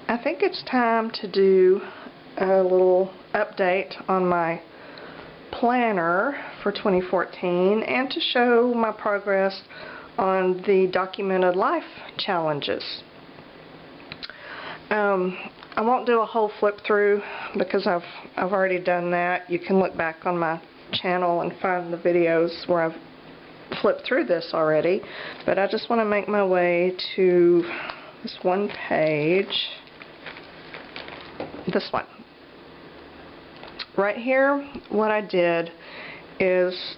I think it's time to do a little update on my planner for 2014 and to show my progress on the documented life challenges. I won't do a whole flip through because I've already done that. You can look back on my channel and find the videos where I've flipped through this already, but I just want to make my way to this one page, this one. Right here, what I did is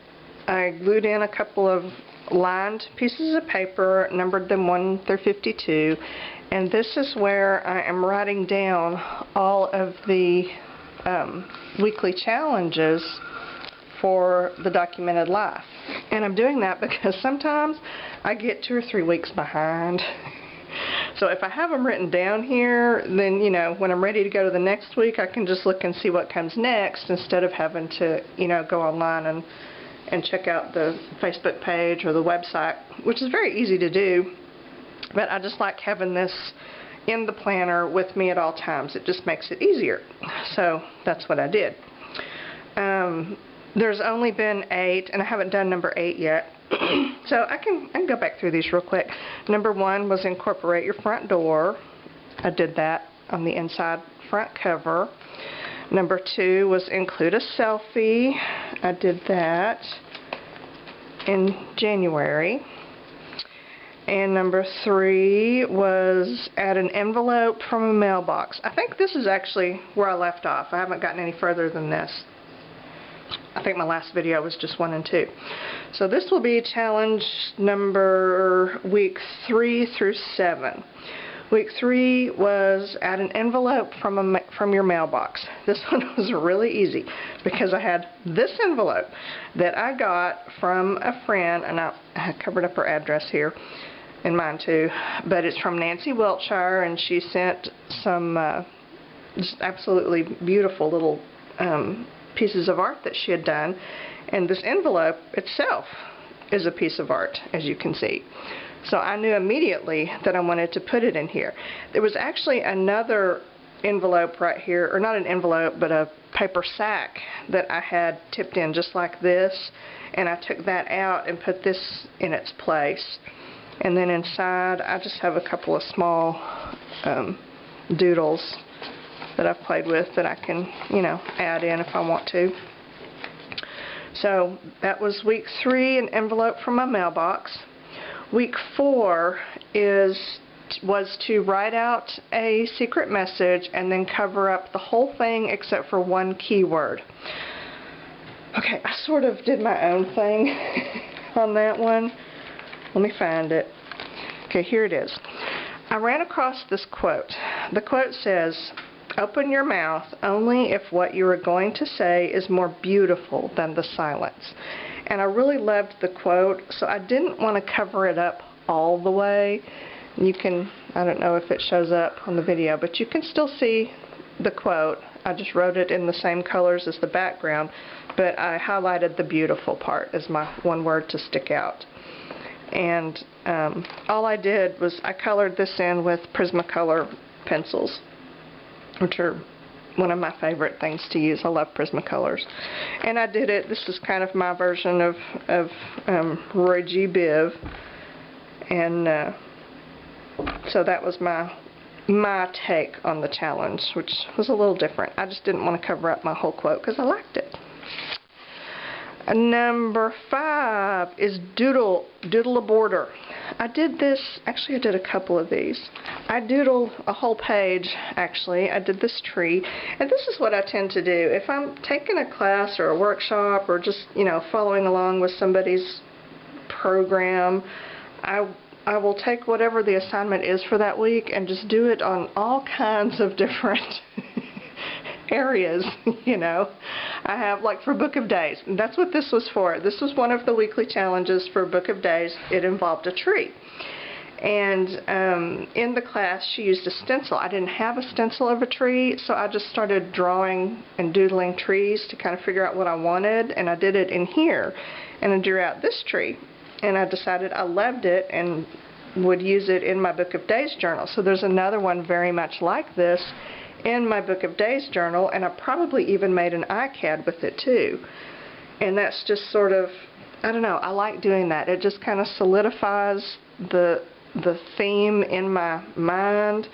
I glued in a couple of lined pieces of paper, numbered them 1 through 52, and this is where I am writing down all of the weekly challenges for the documented life. And I'm doing that because sometimes I get 2 or 3 weeks behind. So if I have them written down here, then, you know, when I'm ready to go to the next week, I can just look and see what comes next instead of having to, you know, go online and check out the Facebook page or the website, which is very easy to do. But I just like having this in the planner with me at all times. It just makes it easier. So that's what I did. There's only been 8, and I haven't done number 8 yet. So I can go back through these real quick. Number 1 was incorporate your front door. I did that on the inside front cover. Number 2 was include a selfie. I did that in January. And number 3 was add an envelope from a mailbox. I think this is actually where I left off. I haven't gotten any further than this. I think my last video was just 1 and 2. So this will be challenge number week 3 through 7. Week 3 was add an envelope from your mailbox. This one was really easy because I had this envelope that I got from a friend, and I covered up her address here, and mine too, but it's from Nancy Wiltshire, and she sent some just absolutely beautiful little pieces of art that she had done, and this envelope itself is a piece of art, as you can see. So I knew immediately that I wanted to put it in here. There was actually another envelope right here, or not an envelope, but a paper sack that I had tipped in just like this, and I took that out and put this in its place. And then inside I just have a couple of small doodles that I've played with that I can, you know, add in if I want to. So that was week 3, an envelope from my mailbox. Week 4 was to write out a secret message and then cover up the whole thing except for one keyword. Okay, I sort of did my own thing on that one. Let me find it. Okay, here it is. I ran across this quote. The quote says, "Open your mouth only if what you are going to say is more beautiful than the silence." And I really loved the quote, so I didn't want to cover it up all the way. You can, I don't know if it shows up on the video, but you can still see the quote. I just wrote it in the same colors as the background, but I highlighted the beautiful part as my one word to stick out. And all I did was I colored this in with Prismacolor pencils, which are one of my favorite things to use. I love Prismacolors. And I did it, this is kind of my version of Roy G. Biv. And so that was my take on the challenge, which was a little different. I just didn't want to cover up my whole quote because I liked it. Number 5 is doodle a border. I did this, actually I did a couple of these. I doodled a whole page, actually. I did this tree, and this is what I tend to do. If I'm taking a class or a workshop or just, you know, following along with somebody's program, I will take whatever the assignment is for that week and just do it on all kinds of different areas, you know. I have, like for Book of Days, and that's what this was for. This was one of the weekly challenges for Book of Days. It involved a tree. And in the class she used a stencil. I didn't have a stencil of a tree, so I just started drawing and doodling trees to kind of figure out what I wanted, and I did it in here. And I drew out this tree. And I decided I loved it, and would use it in my Book of Days journal. So there's another one very much like this in my Book of Days journal, and I probably even made an iCAD with it too. And that's just sort of, I don't know, I like doing that. It just kind of solidifies the theme in my mind,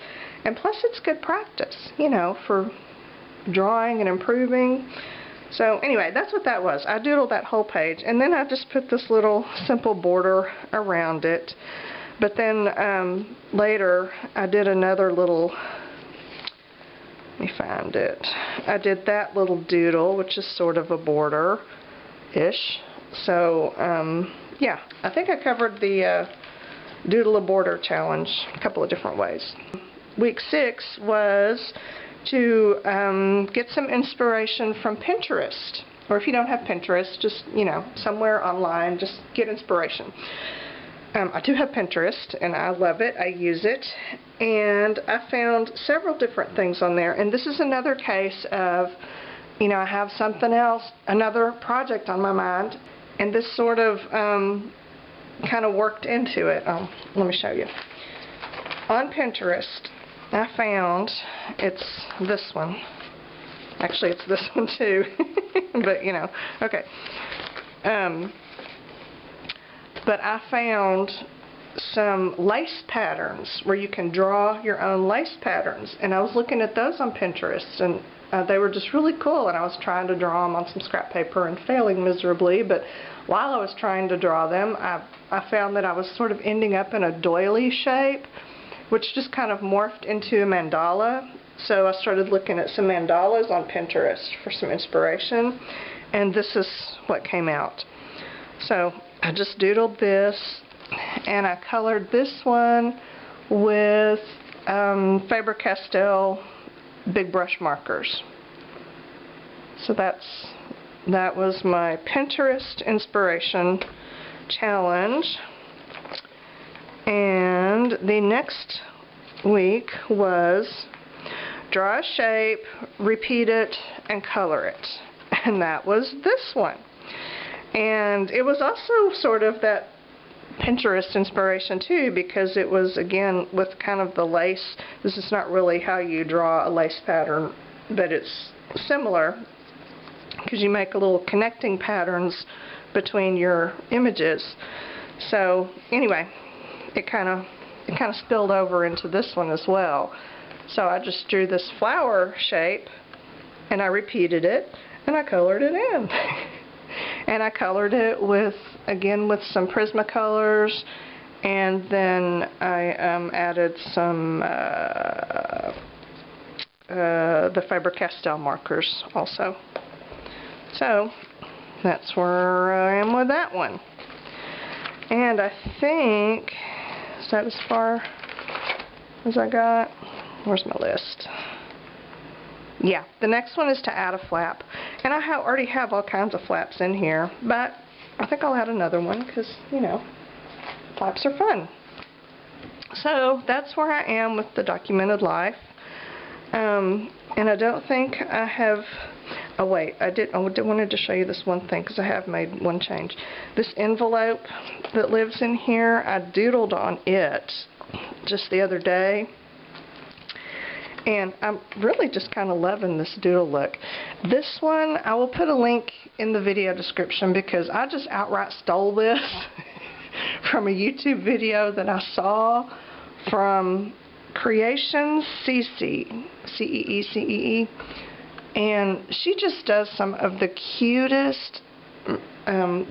and plus it's good practice, you know, for drawing and improving. So anyway, that's what that was. I doodled that whole page, and then I just put this little simple border around it. But then later I did another little, let me find it. I did that little doodle, which is sort of a border-ish. So yeah, I think I covered the Doodle a Border challenge a couple of different ways. Week 6 was to get some inspiration from Pinterest. Or if you don't have Pinterest, just, you know, somewhere online, just get inspiration. I do have Pinterest, and I love it. I use it. And I found several different things on there. And this is another case of, you know, I have something else, another project on my mind. And this sort of kind of worked into it. Let me show you. On Pinterest, I found, it's this one. Actually, it's this one too. But, you know, okay. But I found some lace patterns where you can draw your own lace patterns. And I was looking at those on Pinterest, and they were just really cool. And I was trying to draw them on some scrap paper and failing miserably. But while I was trying to draw them, I found that I was sort of ending up in a doily shape, which just kind of morphed into a mandala. So I started looking at some mandalas on Pinterest for some inspiration, and this is what came out. So I just doodled this, and I colored this one with Faber-Castell big brush markers. So that was my Pinterest inspiration challenge. And the next week was draw a shape, repeat it, and color it. And that was this one. And it was also sort of that Pinterest inspiration too, because it was, again, with kind of the lace. This is not really how you draw a lace pattern, but it's similar, because you make little connecting patterns between your images. So anyway, it kind of spilled over into this one as well. So I just drew this flower shape, and I repeated it, and I colored it in. And I colored it with, again, with some Prismacolors, and then I added some the Faber-Castell markers also. So that's where I am with that one. And I think, is that as far as I got? Where's my list? Yeah, the next one is to add a flap. And I already have all kinds of flaps in here, but I think I'll add another one because, you know, flaps are fun. So that's where I am with the documented life. And I don't think I have, oh wait, I wanted to show you this one thing because I have made one change. This envelope that lives in here, I doodled on it just the other day. And I'm really just kind of loving this doodle look. This one, I will put a link in the video description because I just outright stole this from a YouTube video that I saw from Creations CeeCee, C-E-E-C-E-E. And she just does some of the cutest,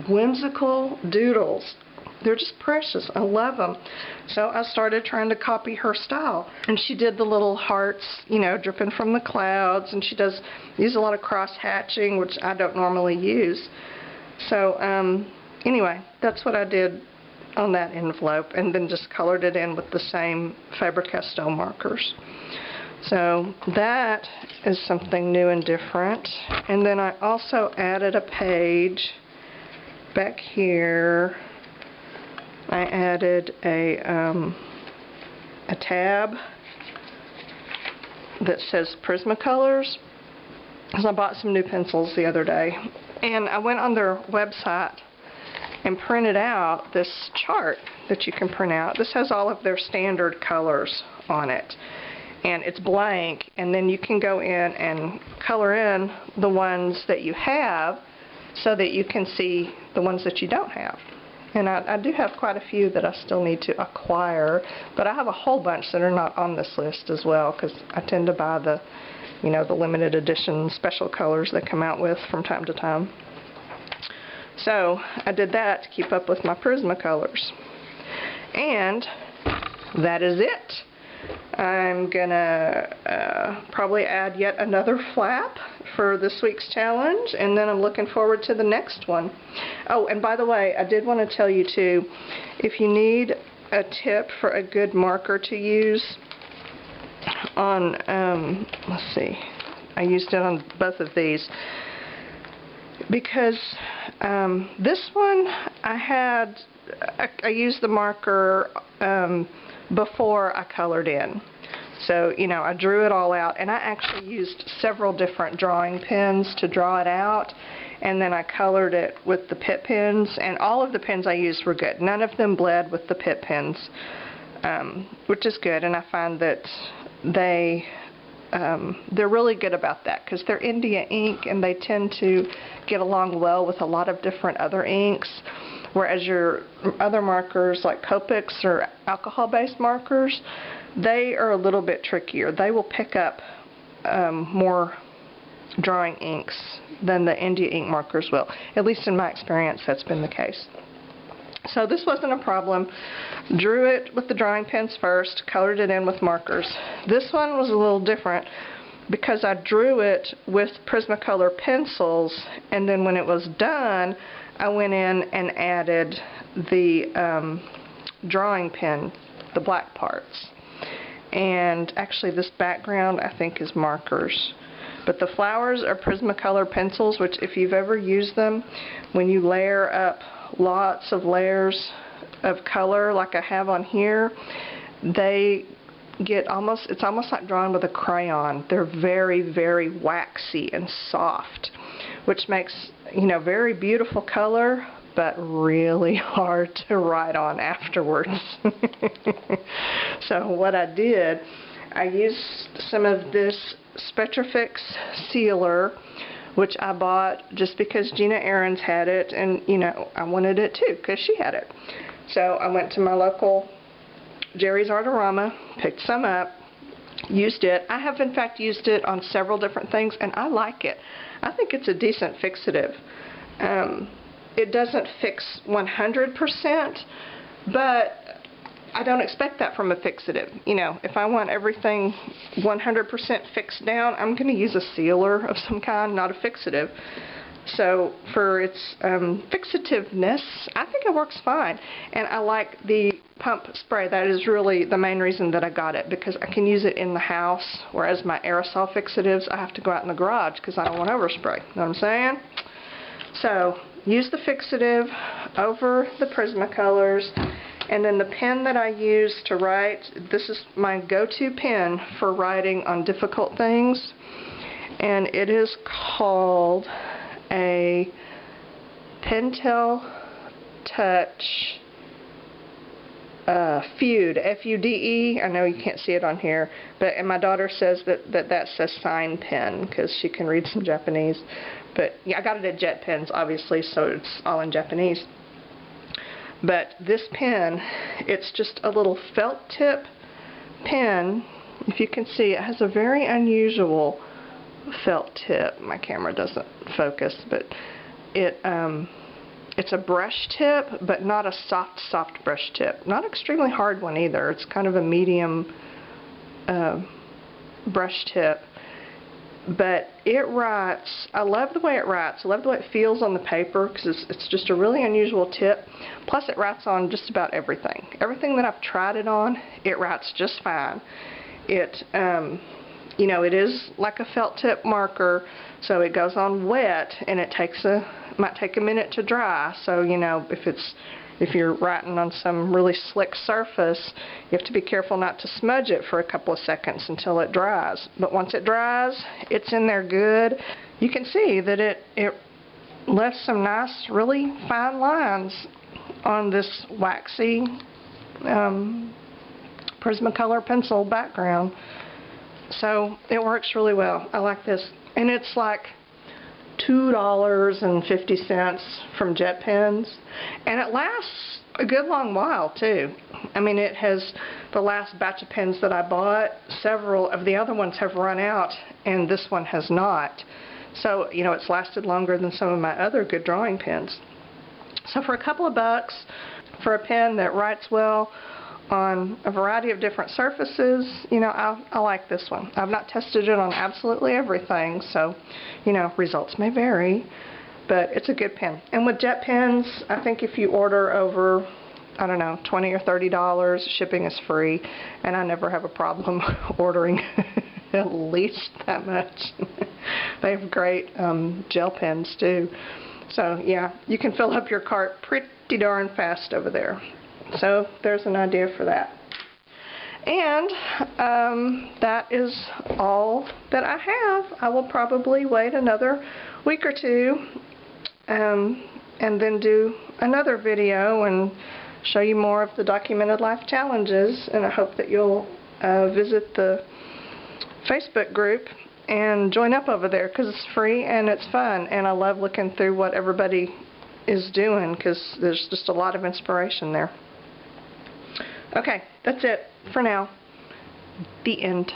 whimsical doodles. They're just precious. I love them. So I started trying to copy her style. And she did the little hearts, you know, dripping from the clouds. And she does use a lot of cross-hatching, which I don't normally use. So anyway, that's what I did on that envelope. And then just colored it in with the same Faber-Castell markers. So that is something new and different. And then I also added a page back here. I added a tab that says Prismacolors, because I bought some new pencils the other day. And I went on their website, and printed out this chart that you can print out. This has all of their standard colors on it. And it's blank, and then you can go in and color in the ones that you have so that you can see the ones that you don't have. And I do have quite a few that I still need to acquire, but I have a whole bunch that are not on this list as well, because I tend to buy the, you know, the limited edition special colors they come out with from time to time. So I did that to keep up with my Prismacolors. And that is it. I'm gonna probably add yet another flap for this week's challenge, and then I'm looking forward to the next one. Oh, and by the way, I did want to tell you too, if you need a tip for a good marker to use on, let's see, I used it on both of these, because this one I used the marker before I colored in. So, you know, I drew it all out, and I actually used several different drawing pens to draw it out, and then I colored it with the Pitt pens, and all of the pens I used were good. None of them bled with the Pitt pens, which is good, and I find that they're really good about that, because they're India ink, and they tend to get along well with a lot of different other inks. Whereas your other markers like Copics or alcohol-based markers, they are a little bit trickier. They will pick up more drawing inks than the India ink markers will. At least in my experience, that's been the case. So this wasn't a problem. Drew it with the drawing pens first, colored it in with markers. This one was a little different because I drew it with Prismacolor pencils, and then when it was done, I went in and added the drawing pen, the black parts. And actually this background I think is markers. But the flowers are Prismacolor pencils, which if you've ever used them, when you layer up lots of layers of color like I have on here, they get almost, it's almost like drawing with a crayon. They're very, very waxy and soft, which makes, you know, very beautiful color, but really hard to write on afterwards. So what I did, I used some of this Spectrafix sealer, which I bought just because Gina Ahrens had it, and, you know, I wanted it too because she had it. So I went to my local Jerry's Artorama, picked some up, used it. I have in fact used it on several different things, and I like it. I think it's a decent fixative. It doesn't fix 100%, but I don't expect that from a fixative. You know, if I want everything 100% fixed down, I'm going to use a sealer of some kind, not a fixative. So for its fixativeness, I think it works fine. And I like the pump spray. That is really the main reason that I got it, because I can use it in the house, whereas my aerosol fixatives, I have to go out in the garage because I don't want overspray. Know what I'm saying? So use the fixative over the Prismacolors. And then the pen that I use to write, this is my go-to pen for writing on difficult things. And it is called a Pentel Touch Fude, F-U-D-E. I know you can't see it on here, and my daughter says that says sign pen because she can read some Japanese. But yeah, I got it at Jet Pens, obviously, so it's all in Japanese. But this pen, it's just a little felt tip pen. If you can see, it has a very unusual felt tip. My camera doesn't focus, but it's a brush tip, but not a soft brush tip. Not extremely hard one either. It's kind of a medium brush tip. But it writes, I love the way it writes. I love the way it feels on the paper because it's just a really unusual tip. Plus it writes on just about everything. Everything that I've tried it on, it writes just fine. It, you know, it is like a felt tip marker, so it goes on wet, and it might take a minute to dry. So, you know, if you're writing on some really slick surface, you have to be careful not to smudge it for a couple of seconds until it dries. But once it dries, it's in there good. You can see that it left some nice, really fine lines on this waxy Prismacolor pencil background. So it works really well. I like this. And it's like $2.50 from Jet Pens. And it lasts a good long while too. I mean, it has, the last batch of pens that I bought, several of the other ones have run out and this one has not. So, you know, it's lasted longer than some of my other good drawing pens. So for a couple of bucks, for a pen that writes well on a variety of different surfaces, you know, I like this one. I've not tested it on absolutely everything, so, you know, results may vary, but it's a good pen. And with Jet Pens, I think if you order over, I don't know, $20 or $30, shipping is free, and I never have a problem ordering at least that much. They have great gel pens too. So yeah, you can fill up your cart pretty darn fast over there. So there's an idea for that. And that is all that I have. I will probably wait another week or two and then do another video and show you more of the documented life challenges. And I hope that you'll visit the Facebook group and join up over there, because it's free and it's fun, and I love looking through what everybody is doing because there's just a lot of inspiration there. Okay, that's it for now. The end.